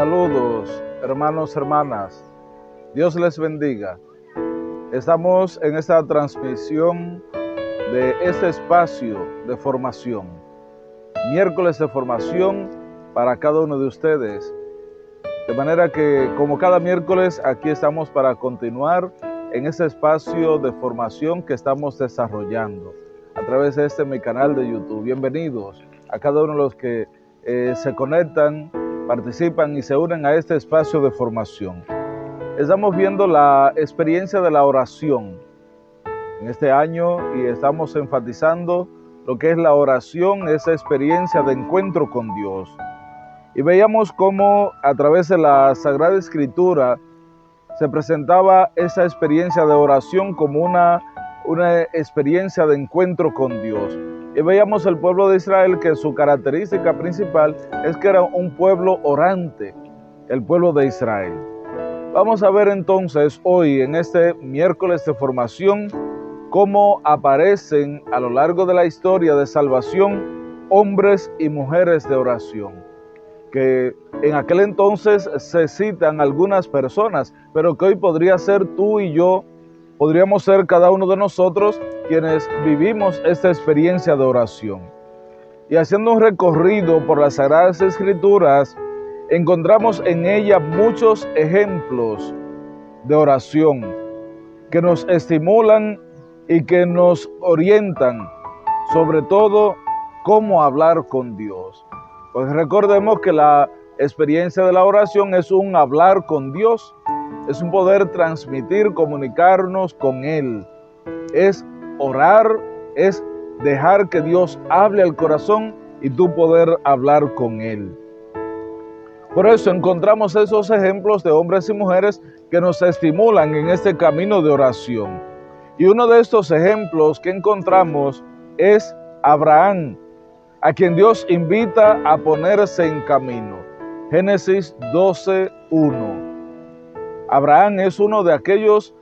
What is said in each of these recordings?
Saludos, hermanos, hermanas. Dios les bendiga. Estamos en esta transmisión de este espacio de formación. Miércoles de formación para cada uno de ustedes. De manera que, como cada miércoles, aquí estamos para continuar en este espacio de formación que estamos desarrollando a través de mi canal de YouTube. Bienvenidos a cada uno de los que se conectan, participan y se unen a este espacio de formación. Estamos viendo la experiencia de la oración en este año y estamos enfatizando lo que es la oración, esa experiencia de encuentro con Dios. Y veíamos cómo a través de la Sagrada Escritura se presentaba esa experiencia de oración como una experiencia de encuentro con Dios. Y veíamos el pueblo de Israel que su característica principal es que era un pueblo orante, el pueblo de Israel. Vamos a ver entonces hoy en este miércoles de formación cómo aparecen a lo largo de la historia de salvación hombres y mujeres de oración, que en aquel entonces se citan algunas personas, pero que hoy podría ser tú y yo, podríamos ser cada uno de nosotros quienes vivimos esta experiencia de oración. Y haciendo un recorrido por las Sagradas Escrituras, encontramos en ella muchos ejemplos de oración que nos estimulan y que nos orientan, sobre todo, cómo hablar con Dios. Pues recordemos que la experiencia de la oración es un hablar con Dios, es un poder transmitir, comunicarnos con Él. Es orar, es dejar que Dios hable al corazón y tú poder hablar con Él. Por eso encontramos esos ejemplos de hombres y mujeres que nos estimulan en este camino de oración. Y uno de estos ejemplos que encontramos es Abraham, a quien Dios invita a ponerse en camino. Génesis 12:1. Abraham es uno de aquellos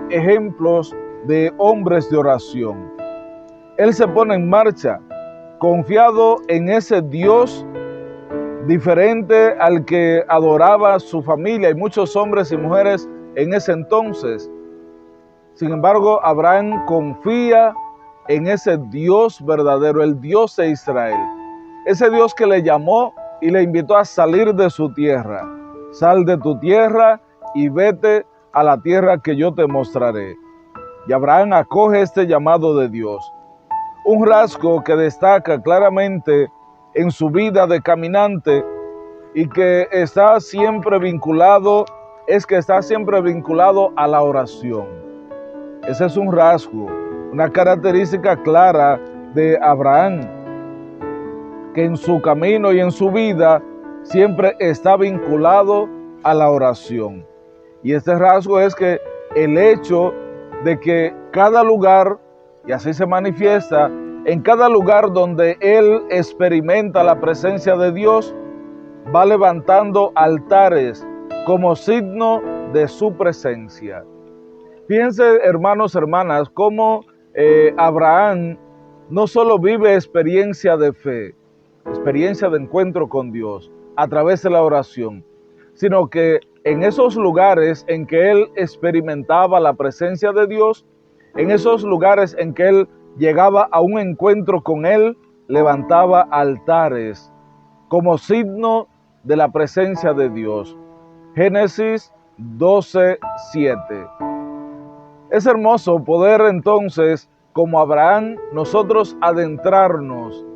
ejemplos de hombres de oración. Él se pone en marcha, confiado en ese Dios diferente al que adoraba su familia y muchos hombres y mujeres en ese entonces. Sin embargo, Abraham confía en ese Dios verdadero, el Dios de Israel. Ese Dios que le llamó y le invitó a salir de su tierra. Sal de tu tierra y vete a la tierra que yo te mostraré. Y Abraham acoge este llamado de Dios. Un rasgo que destaca claramente en su vida de caminante y que está siempre vinculado, es que está siempre vinculado a la oración. Ese es un rasgo, una característica clara de Abraham, que en su camino y en su vida siempre está vinculado a la oración. Y este rasgo es que el hecho de que cada lugar, y así se manifiesta, en cada lugar donde él experimenta la presencia de Dios, va levantando altares como signo de su presencia. Fíjense, hermanos, hermanas, cómo Abraham no solo vive experiencia de fe, experiencia de encuentro con Dios a través de la oración, sino que en esos lugares en que él experimentaba la presencia de Dios, en esos lugares en que él llegaba a un encuentro con Él, levantaba altares como signo de la presencia de Dios. Génesis 12:7. Es hermoso poder entonces, como Abraham, nosotros adentrarnos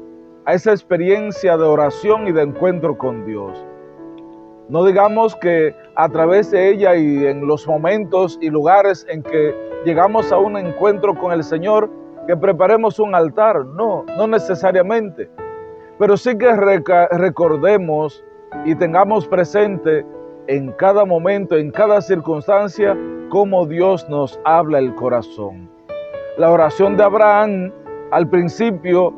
a esa experiencia de oración y de encuentro con Dios. No digamos que a través de ella y en los momentos y lugares en que llegamos a un encuentro con el Señor, que preparemos un altar. No necesariamente. Pero sí que recordemos y tengamos presente en cada momento, en cada circunstancia, cómo Dios nos habla el corazón. La oración de Abraham al principio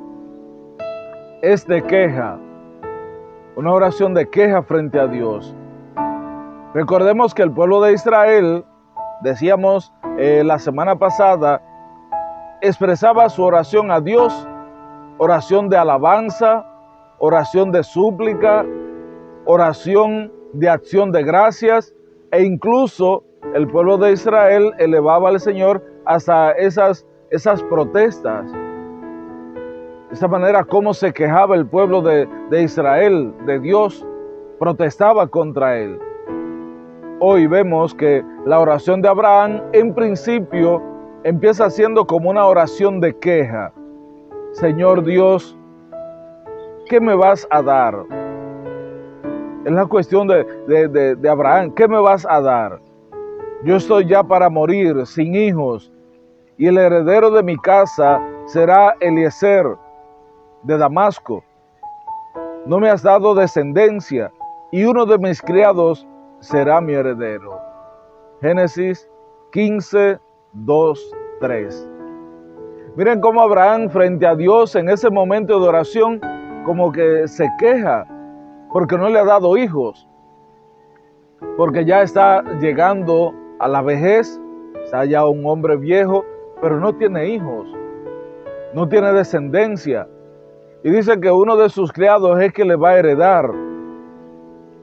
es de queja, una oración de queja frente a Dios. Recordemos que el pueblo de Israel, decíamos la semana pasada, expresaba su oración a Dios, oración de alabanza, oración de súplica, oración de acción de gracias, e incluso el pueblo de Israel elevaba al Señor hasta esas protestas. De esta manera, cómo se quejaba el pueblo de Israel, de Dios, protestaba contra él. Hoy vemos que la oración de Abraham, en principio, empieza siendo como una oración de queja. Señor Dios, ¿qué me vas a dar? Es la cuestión de Abraham. ¿Qué me vas a dar? Yo estoy ya para morir, sin hijos, y el heredero de mi casa será Eliezer de Damasco. No me has dado descendencia, y uno de mis criados será mi heredero. Génesis 15, 2, 3. Miren cómo Abraham frente a Dios en ese momento de oración como que se queja porque no le ha dado hijos, porque ya está llegando a la vejez, está ya un hombre viejo, pero no tiene hijos, no tiene descendencia. Y dice que uno de sus criados es que le va a heredar.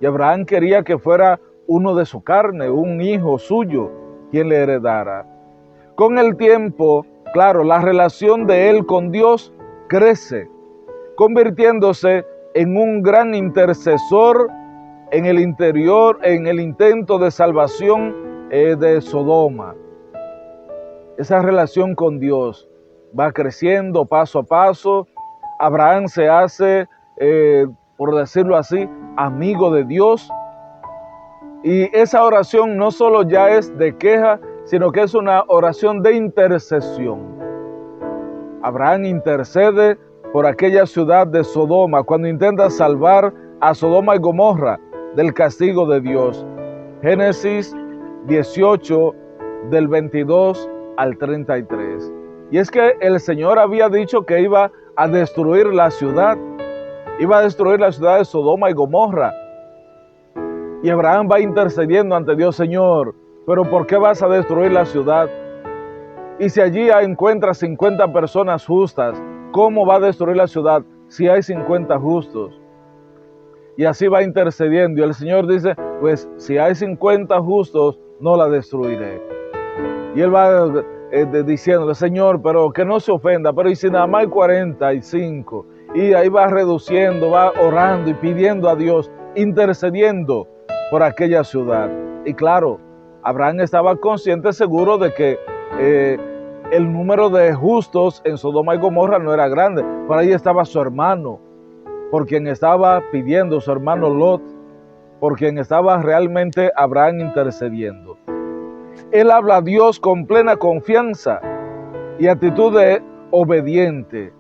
Y Abraham quería que fuera uno de su carne, un hijo suyo, quien le heredara. Con el tiempo, claro, la relación de él con Dios crece, convirtiéndose en un gran intercesor en el intento de salvación de Sodoma. Esa relación con Dios va creciendo paso a paso. Abraham se hace, por decirlo así, amigo de Dios. Y esa oración no solo ya es de queja, sino que es una oración de intercesión. Abraham intercede por aquella ciudad de Sodoma cuando intenta salvar a Sodoma y Gomorra del castigo de Dios. Génesis 18, del 22 al 33. Y es que el Señor había dicho que iba a destruir la ciudad. Iba a destruir la ciudad de Sodoma y Gomorra. Y Abraham va intercediendo ante Dios: Señor, ¿pero por qué vas a destruir la ciudad? Y si allí encuentras 50 personas justas, ¿cómo va a destruir la ciudad si hay 50 justos? Y así va intercediendo. Y el Señor dice: pues si hay 50 justos, no la destruiré. Y él va diciéndole: Señor, pero que no se ofenda, pero y si nada más hay 45. Y ahí va reduciendo, va orando y pidiendo a Dios, intercediendo por aquella ciudad. Y claro, Abraham estaba consciente, seguro, de que el número de justos en Sodoma y Gomorra no era grande. Por ahí estaba su hermano, por quien estaba pidiendo, su hermano Lot, por quien estaba realmente Abraham intercediendo. Él habla a Dios con plena confianza y actitud de obediente,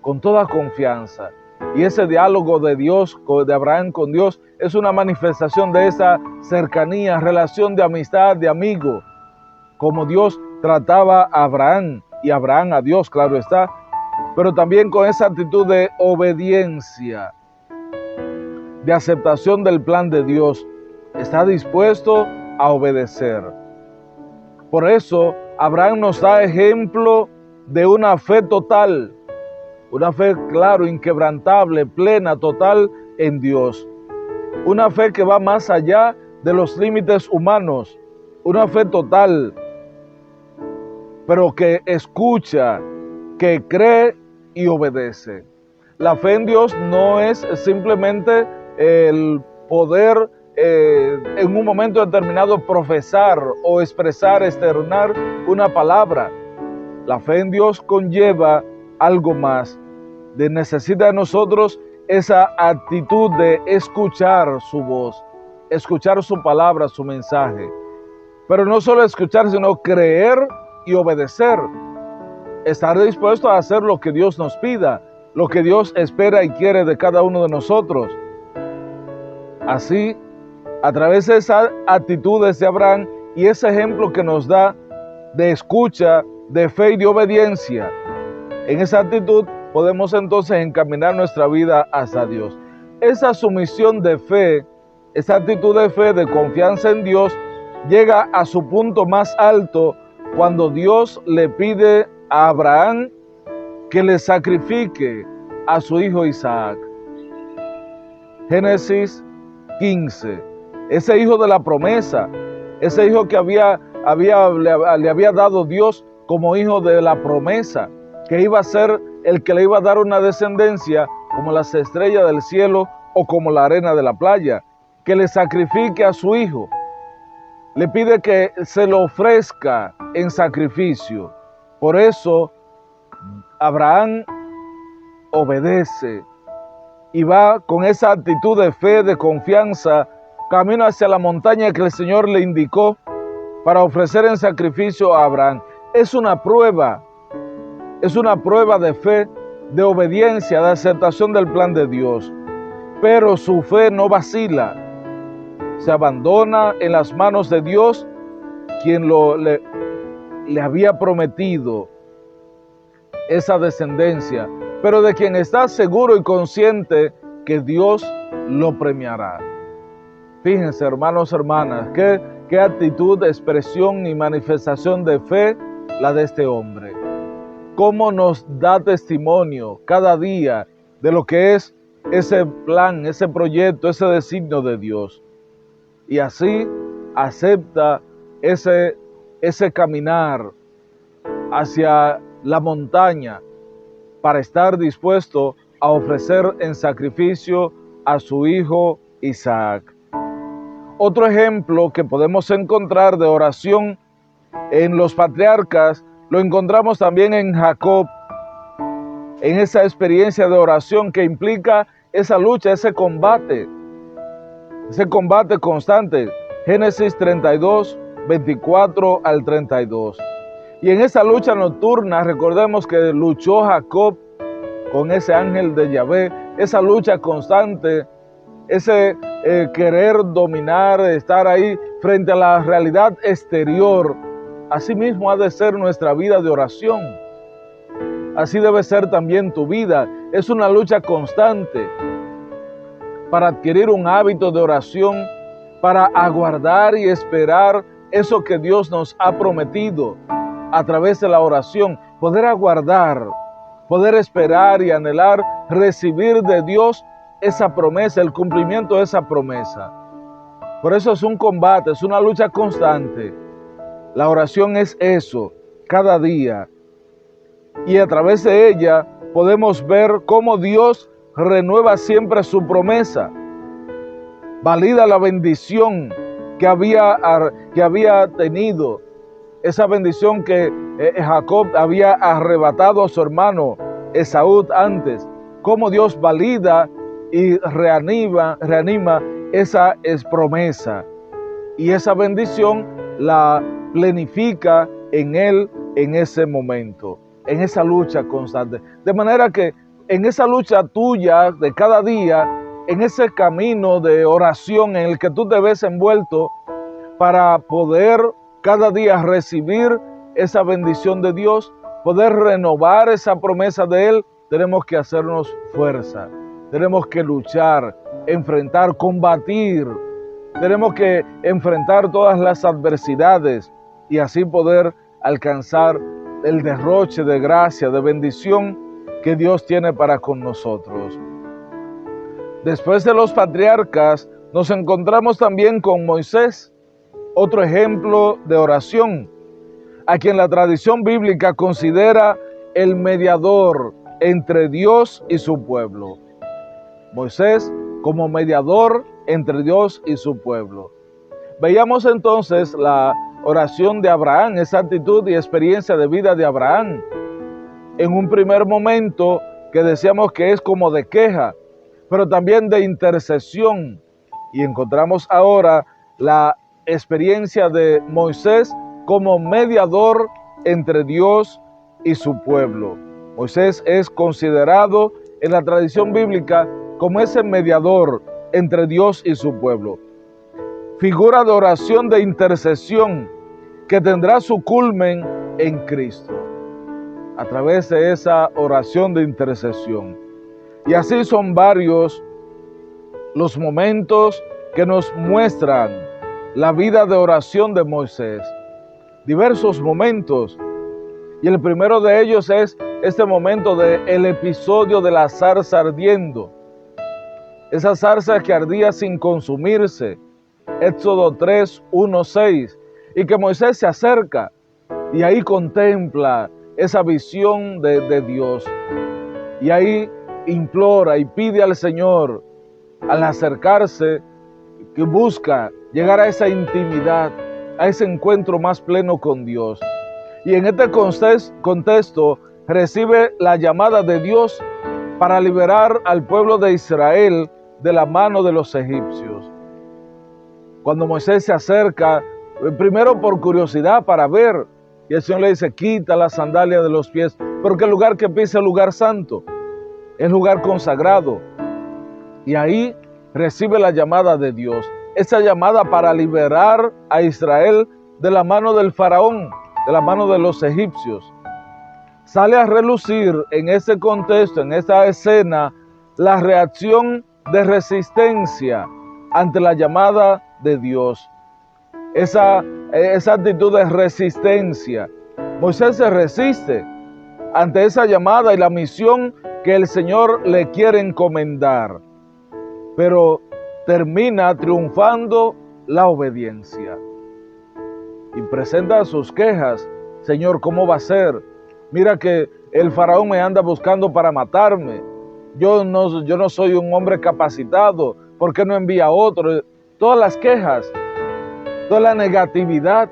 con toda confianza. Y ese diálogo de Dios, de Abraham con Dios, es una manifestación de esa cercanía, relación de amistad, de amigo, como Dios trataba a Abraham y Abraham a Dios, claro está, pero también con esa actitud de obediencia, de aceptación del plan de Dios. Está dispuesto a obedecer. Por eso, Abraham nos da ejemplo de una fe total, una fe, claro, inquebrantable, plena, total en Dios. Una fe que va más allá de los límites humanos. Una fe total, pero que escucha, que cree y obedece. La fe en Dios no es simplemente el poder en un momento determinado profesar o expresar, externar una palabra. La fe en Dios conlleva algo más. Necesita de nosotros esa actitud de escuchar su voz, escuchar su palabra, su mensaje. Pero no solo escuchar, sino creer y obedecer. Estar dispuesto a hacer lo que Dios nos pida, lo que Dios espera y quiere de cada uno de nosotros. Así, a través de esa actitud de Abraham y ese ejemplo que nos da de escucha, de fe y de obediencia, en esa actitud podemos entonces encaminar nuestra vida hacia Dios. Esa sumisión de fe, esa actitud de fe, de confianza en Dios, llega a su punto más alto cuando Dios le pide a Abraham que le sacrifique a su hijo Isaac. Génesis 15. Ese hijo de la promesa, ese hijo que le había dado Dios como hijo de la promesa, que iba a ser el que le iba a dar una descendencia como las estrellas del cielo o como la arena de la playa, que le sacrifique a su hijo. Le pide que se lo ofrezca en sacrificio. Por eso Abraham obedece y va con esa actitud de fe, de confianza, camino hacia la montaña que el Señor le indicó para ofrecer en sacrificio a Abraham. Es una prueba de fe, de obediencia, de aceptación del plan de Dios. Pero su fe no vacila, se abandona en las manos de Dios, quien le había prometido esa descendencia, pero de quien está seguro y consciente que Dios lo premiará. Fíjense, hermanos, hermanas, qué actitud, expresión y manifestación de fe la de este hombre. Cómo nos da testimonio cada día de lo que es ese plan, ese proyecto, ese designio de Dios. Y así acepta ese caminar hacia la montaña para estar dispuesto a ofrecer en sacrificio a su hijo Isaac. Otro ejemplo que podemos encontrar de oración en los patriarcas lo encontramos también en Jacob, en esa experiencia de oración que implica esa lucha, ese combate constante. Génesis 32, 24 al 32. Y en esa lucha nocturna, recordemos que luchó Jacob con ese ángel de Yahvé, esa lucha constante, ese querer dominar, estar ahí frente a la realidad exterior. Así mismo ha de ser nuestra vida de oración. Así debe ser también tu vida. Es una lucha constante para adquirir un hábito de oración, para aguardar y esperar eso que Dios nos ha prometido a través de la oración. Poder aguardar, poder esperar y anhelar recibir de Dios esa promesa, el cumplimiento de esa promesa. Por eso es un combate, es una lucha constante. La oración es eso, cada día. Y a través de ella podemos ver cómo Dios renueva siempre su promesa. Valida la bendición que había tenido. Esa bendición que Jacob había arrebatado a su hermano Esaú antes. Cómo Dios valida y reanima esa promesa. Y esa bendición la plenifica en él en ese momento, en esa lucha constante. De manera que en esa lucha tuya de cada día, en ese camino de oración en el que tú te ves envuelto para poder cada día recibir esa bendición de Dios, poder renovar esa promesa de Él, tenemos que hacernos fuerza, tenemos que luchar, enfrentar, combatir, tenemos que enfrentar todas las adversidades y así poder alcanzar el derroche de gracia, de bendición que Dios tiene para con nosotros. Después de los patriarcas, nos encontramos también con Moisés, otro ejemplo de oración, a quien la tradición bíblica considera el mediador entre Dios y su pueblo. Moisés como mediador entre Dios y su pueblo. Veíamos entonces la oración de Abraham, esa actitud y experiencia de vida de Abraham. En un primer momento que decíamos que es como de queja, pero también de intercesión. Y encontramos ahora la experiencia de Moisés como mediador entre Dios y su pueblo. Moisés es considerado en la tradición bíblica como ese mediador entre Dios y su pueblo. Figura de oración de intercesión que tendrá su culmen en Cristo, a través de esa oración de intercesión. Y así son varios los momentos que nos muestran la vida de oración de Moisés. Diversos momentos. Y el primero de ellos es este momento del episodio de la zarza ardiendo. esa zarza que ardía sin consumirse, Éxodo 3, 1, 6, y que Moisés se acerca y ahí contempla esa visión de Dios, y ahí implora y pide al Señor, al acercarse, que busca llegar a esa intimidad, a ese encuentro más pleno con Dios. Y en este contexto recibe la llamada de Dios para liberar al pueblo de Israel de la mano de los egipcios. Cuando Moisés se acerca, primero por curiosidad para ver, y el Señor le dice, quita las sandalias de los pies, porque el lugar que pisa es el lugar santo, es lugar consagrado. Y ahí recibe la llamada de Dios, esa llamada para liberar a Israel de la mano del faraón, de la mano de los egipcios. Sale a relucir en ese contexto, en esa escena, la reacción de resistencia ante la llamada de Dios. Esa actitud de resistencia. Moisés se resiste ante esa llamada y la misión que el Señor le quiere encomendar, pero termina triunfando la obediencia y presenta sus quejas. Señor, ¿cómo va a ser? Mira que el faraón me anda buscando para matarme. Yo no soy un hombre capacitado. ¿Por qué no envía a otro? Todas las quejas, toda la negatividad,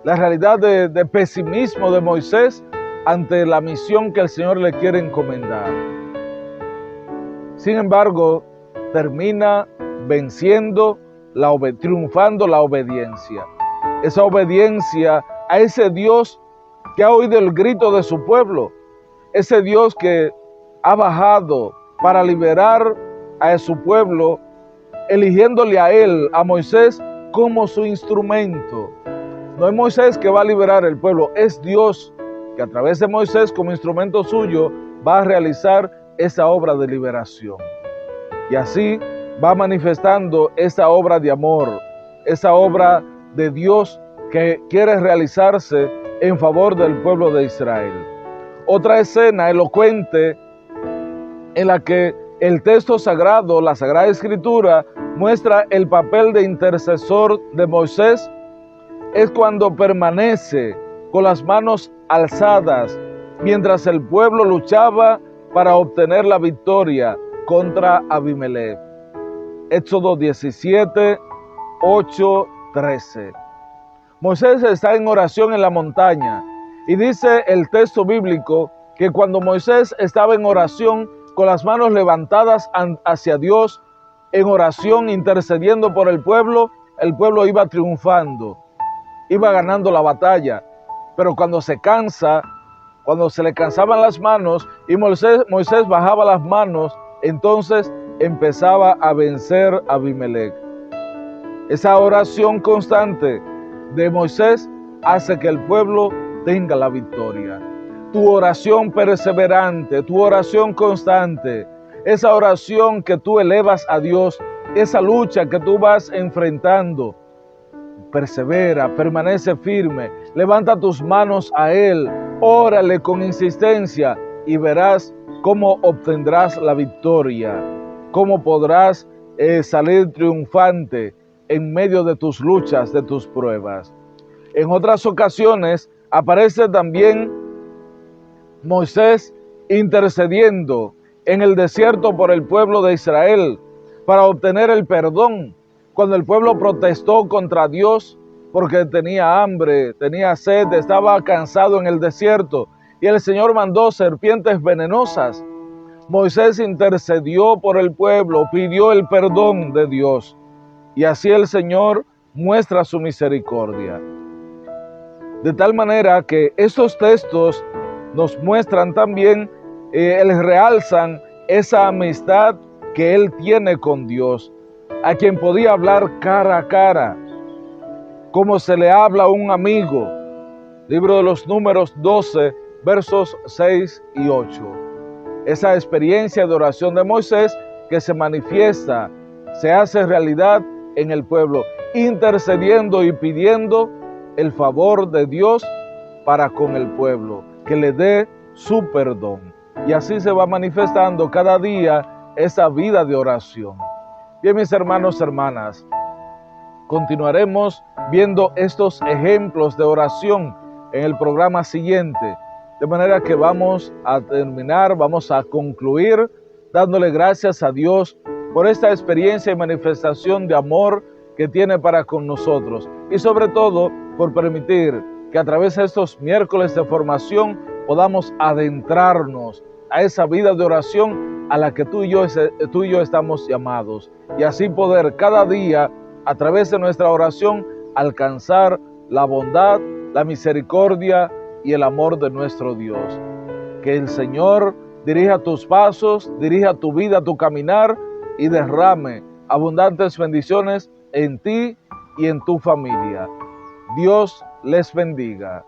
la realidad de pesimismo de Moisés ante la misión que el Señor le quiere encomendar. Sin embargo, termina venciendo, triunfando la obediencia. Esa obediencia a ese Dios que ha oído el grito de su pueblo, ese Dios que ha bajado para liberar a su pueblo, eligiéndole a él, a Moisés, como su instrumento. No es Moisés que va a liberar el pueblo, es Dios que a través de Moisés como instrumento suyo va a realizar esa obra de liberación. Y así va manifestando esa obra de amor, esa obra de Dios que quiere realizarse en favor del pueblo de Israel. Otra escena elocuente en la que el texto sagrado, la Sagrada Escritura, muestra el papel de intercesor de Moisés, es cuando permanece con las manos alzadas mientras el pueblo luchaba para obtener la victoria contra Abimelech. Éxodo 17, 8, 13. Moisés está en oración en la montaña y dice el texto bíblico que cuando Moisés estaba en oración con las manos levantadas hacia Dios, en oración intercediendo por el pueblo iba triunfando, iba ganando la batalla. Pero cuando se cansa, cuando se le cansaban las manos y Moisés bajaba las manos, entonces empezaba a vencer a Abimelech. Esa oración constante de Moisés hace que el pueblo tenga la victoria. Tu oración perseverante, tu oración constante, esa oración que tú elevas a Dios, esa lucha que tú vas enfrentando, persevera, permanece firme, levanta tus manos a Él, órale con insistencia y verás cómo obtendrás la victoria, cómo podrás salir triunfante en medio de tus luchas, de tus pruebas. En otras ocasiones aparece también Moisés intercediendo en el desierto por el pueblo de Israel para obtener el perdón. Cuando el pueblo protestó contra Dios porque tenía hambre, tenía sed, estaba cansado en el desierto y el Señor mandó serpientes venenosas. Moisés intercedió por el pueblo, pidió el perdón de Dios y así el Señor muestra su misericordia. De tal manera que estos textos nos muestran también, realzan esa amistad que él tiene con Dios, a quien podía hablar cara a cara, como se le habla a un amigo. Libro de los Números 12, versos 6 y 8. Esa experiencia de oración de Moisés que se manifiesta, se hace realidad en el pueblo, intercediendo y pidiendo el favor de Dios para con el pueblo, que le dé su perdón. Y así se va manifestando cada día esa vida de oración. Bien, mis hermanos, hermanas, continuaremos viendo estos ejemplos de oración en el programa siguiente, de manera que vamos a terminar, vamos a concluir dándole gracias a Dios por esta experiencia y manifestación de amor que tiene para con nosotros, y sobre todo por permitir que a través de estos miércoles de formación podamos adentrarnos a esa vida de oración a la que tú y yo estamos llamados, y así poder cada día, a través de nuestra oración, alcanzar la bondad, la misericordia y el amor de nuestro Dios. Que el Señor dirija tus pasos, dirija tu vida, tu caminar, y derrame abundantes bendiciones en ti y en tu familia. Dios les bendiga.